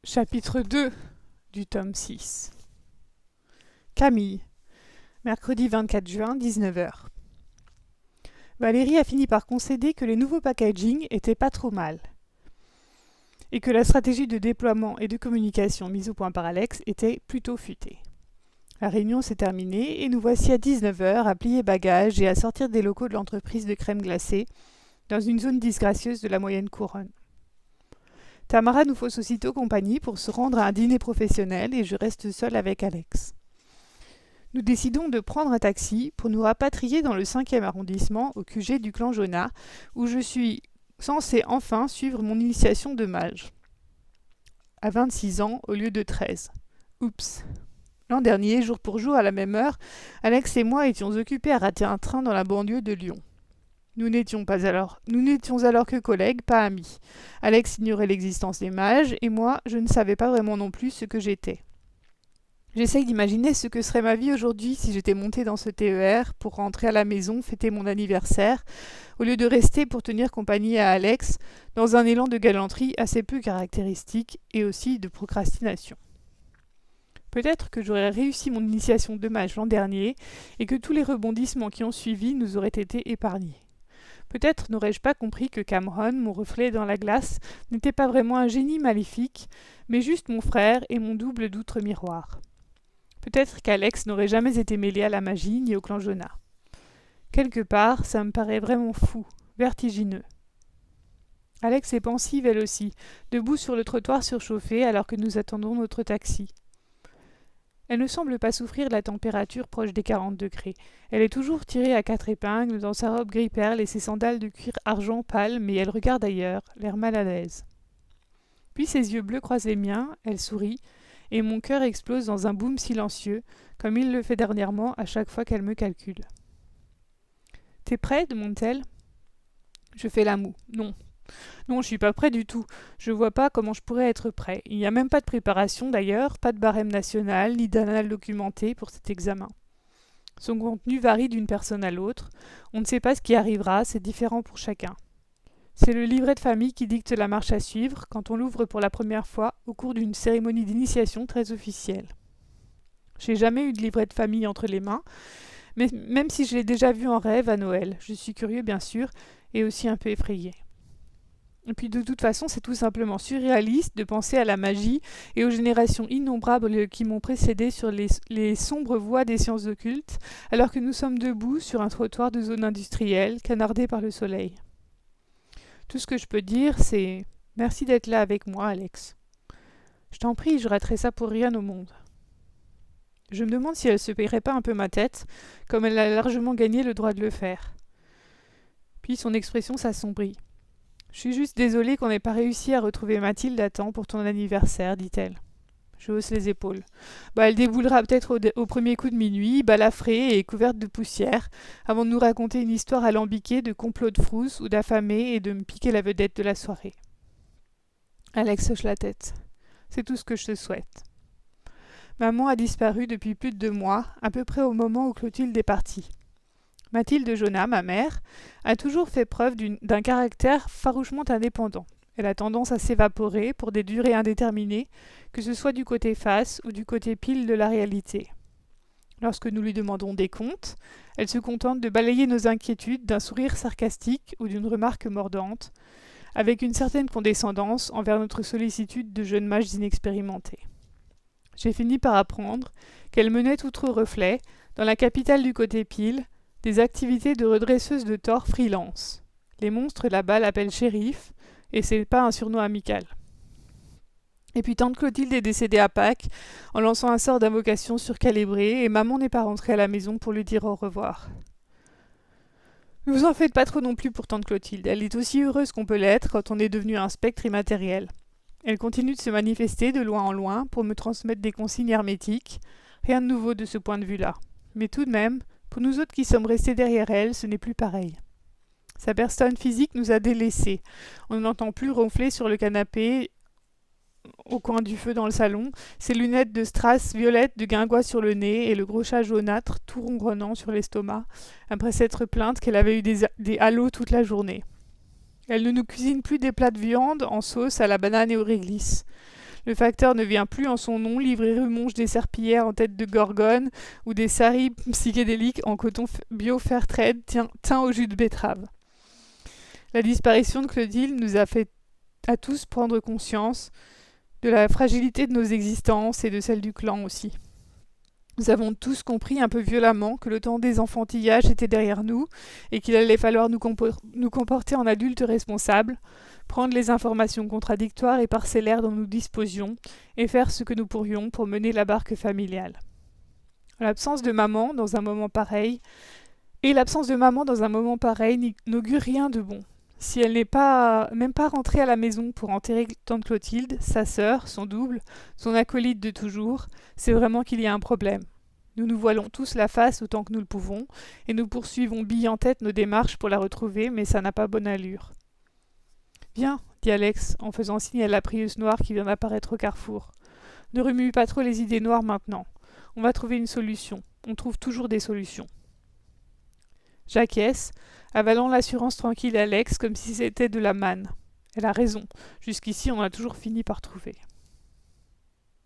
Chapitre 2 du tome 6. Camille, mercredi 24 juin, 19h. Valérie a fini par concéder que les nouveaux packaging étaient pas trop mal, et que la stratégie de déploiement et de communication mise au point par Alex était plutôt futée. La réunion s'est terminée et nous voici à 19h à plier bagages et à sortir des locaux de l'entreprise de crème glacée dans une zone disgracieuse de la moyenne couronne. Tamara nous fausse aussitôt compagnie pour se rendre à un dîner professionnel et je reste seule avec Alex. Nous décidons de prendre un taxi pour nous rapatrier dans le 5e arrondissement au QG du clan Jonah où je suis censée enfin suivre mon initiation de mage. À 26 ans au lieu de 13. Oups. L'an dernier, jour pour jour à la même heure, Alex et moi étions occupés à rater un train dans la banlieue de Lyon. Nous n'étions alors que collègues, pas amis. Alex ignorait l'existence des mages, et moi, je ne savais pas vraiment non plus ce que j'étais. J'essaye d'imaginer ce que serait ma vie aujourd'hui si j'étais montée dans ce TER pour rentrer à la maison, fêter mon anniversaire, au lieu de rester pour tenir compagnie à Alex, dans un élan de galanterie assez peu caractéristique et aussi de procrastination. Peut-être que j'aurais réussi mon initiation de mage l'an dernier, et que tous les rebondissements qui ont suivi nous auraient été épargnés. Peut-être n'aurais-je pas compris que Cameron, mon reflet dans la glace, n'était pas vraiment un génie maléfique, mais juste mon frère et mon double d'outre-miroir. Peut-être qu'Alex n'aurait jamais été mêlé à la magie ni au clan Jonah. Quelque part, ça me paraît vraiment fou, vertigineux. Alex est pensive elle aussi, debout sur le trottoir surchauffé alors que nous attendons notre taxi. Elle ne semble pas souffrir de la température proche des 40 degrés. Elle est toujours tirée à 4 épingles dans sa robe gris perle et ses sandales de cuir argent pâle, mais elle regarde ailleurs, l'air mal à l'aise. Puis ses yeux bleus croisent les miens, elle sourit, et mon cœur explose dans un boom silencieux, comme il le fait dernièrement à chaque fois qu'elle me calcule. « T'es prêt ?» demande-t-elle. Je fais la moue. Non, je suis pas prêt du tout. Je vois pas comment je pourrais être prêt. Il n'y a même pas de préparation d'ailleurs, pas de barème national, ni d'annales documentées pour cet examen. Son contenu varie d'une personne à l'autre. On ne sait pas ce qui arrivera, c'est différent pour chacun. C'est le livret de famille qui dicte la marche à suivre quand on l'ouvre pour la première fois au cours d'une cérémonie d'initiation très officielle. J'ai jamais eu de livret de famille entre les mains, mais même si je l'ai déjà vu en rêve à Noël, je suis curieux bien sûr, et aussi un peu effrayé. Et puis de toute façon, c'est tout simplement surréaliste de penser à la magie et aux générations innombrables qui m'ont précédé sur les sombres voies des sciences occultes, alors que nous sommes debout sur un trottoir de zone industrielle, canardé par le soleil. Tout ce que je peux dire, c'est « Merci d'être là avec moi, Alex. Je t'en prie, je raterai ça pour rien au monde. » Je me demande si elle se paierait pas un peu ma tête, comme elle a largement gagné le droit de le faire. Puis son expression s'assombrit. « Je suis juste désolée qu'on n'ait pas réussi à retrouver Mathilde à temps pour ton anniversaire, dit-elle. Je hausse les épaules. Elle déboulera peut-être au premier coup de minuit, balafrée et couverte de poussière, avant de nous raconter une histoire alambiquée de complot de frousse ou d'affamés et de me piquer la vedette de la soirée. Alex hoche la tête. C'est tout ce que je te souhaite. Maman a disparu depuis plus de 2 mois, à peu près au moment où Clotilde est partie. Mathilde Jonah, ma mère, a toujours fait preuve d'un caractère farouchement indépendant. Elle a tendance à s'évaporer pour des durées indéterminées, que ce soit du côté face ou du côté pile de la réalité. Lorsque nous lui demandons des comptes, elle se contente de balayer nos inquiétudes d'un sourire sarcastique ou d'une remarque mordante, avec une certaine condescendance envers notre sollicitude de jeunes mages inexpérimentés. J'ai fini par apprendre qu'elle menait outre reflet, dans la capitale du côté pile, des activités de redresseuse de tort freelance. Les monstres là-bas l'appellent shérif, et c'est pas un surnom amical. Et puis tante Clotilde est décédée à Pâques, en lançant un sort d'invocation surcalibré, et maman n'est pas rentrée à la maison pour lui dire au revoir. Ne vous en faites pas trop non plus pour tante Clotilde, elle est aussi heureuse qu'on peut l'être quand on est devenu un spectre immatériel. Elle continue de se manifester de loin en loin pour me transmettre des consignes hermétiques, rien de nouveau de ce point de vue-là. Mais tout de même, pour nous autres qui sommes restés derrière elle, ce n'est plus pareil. Sa personne physique nous a délaissés. On n'entend plus ronfler sur le canapé au coin du feu dans le salon, ses lunettes de strass violettes de guingois sur le nez et le gros chat jaunâtre tout ronronnant sur l'estomac, après s'être plainte qu'elle avait eu des halos toute la journée. Elle ne nous cuisine plus des plats de viande en sauce à la banane et au réglisse. Le facteur ne vient plus en son nom livrer Rumonge des serpillères en tête de gorgone ou des saris psychédéliques en coton bio Fairtrade teint au jus de betterave. La disparition de Clotilde nous a fait à tous prendre conscience de la fragilité de nos existences et de celle du clan aussi. Nous avons tous compris un peu violemment que le temps des enfantillages était derrière nous et qu'il allait falloir nous comporter en adultes responsables, prendre les informations contradictoires et parcellaires dont nous disposions et faire ce que nous pourrions pour mener la barque familiale. L'absence de maman dans un moment pareil n'augure rien de bon. Si elle n'est même pas rentrée à la maison pour enterrer tante Clotilde, sa sœur, son double, son acolyte de toujours, c'est vraiment qu'il y a un problème. Nous nous voilons tous la face autant que nous le pouvons, et nous poursuivons bille en tête nos démarches pour la retrouver, mais ça n'a pas bonne allure. « Viens, dit Alex, en faisant signe à la Prius noire qui vient d'apparaître au carrefour. Ne remue pas trop les idées noires maintenant. On va trouver une solution. On trouve toujours des solutions. » J'acquiesce, avalant l'assurance tranquille d'Alex comme si c'était de la manne. Elle a raison. Jusqu'ici, on a toujours fini par trouver.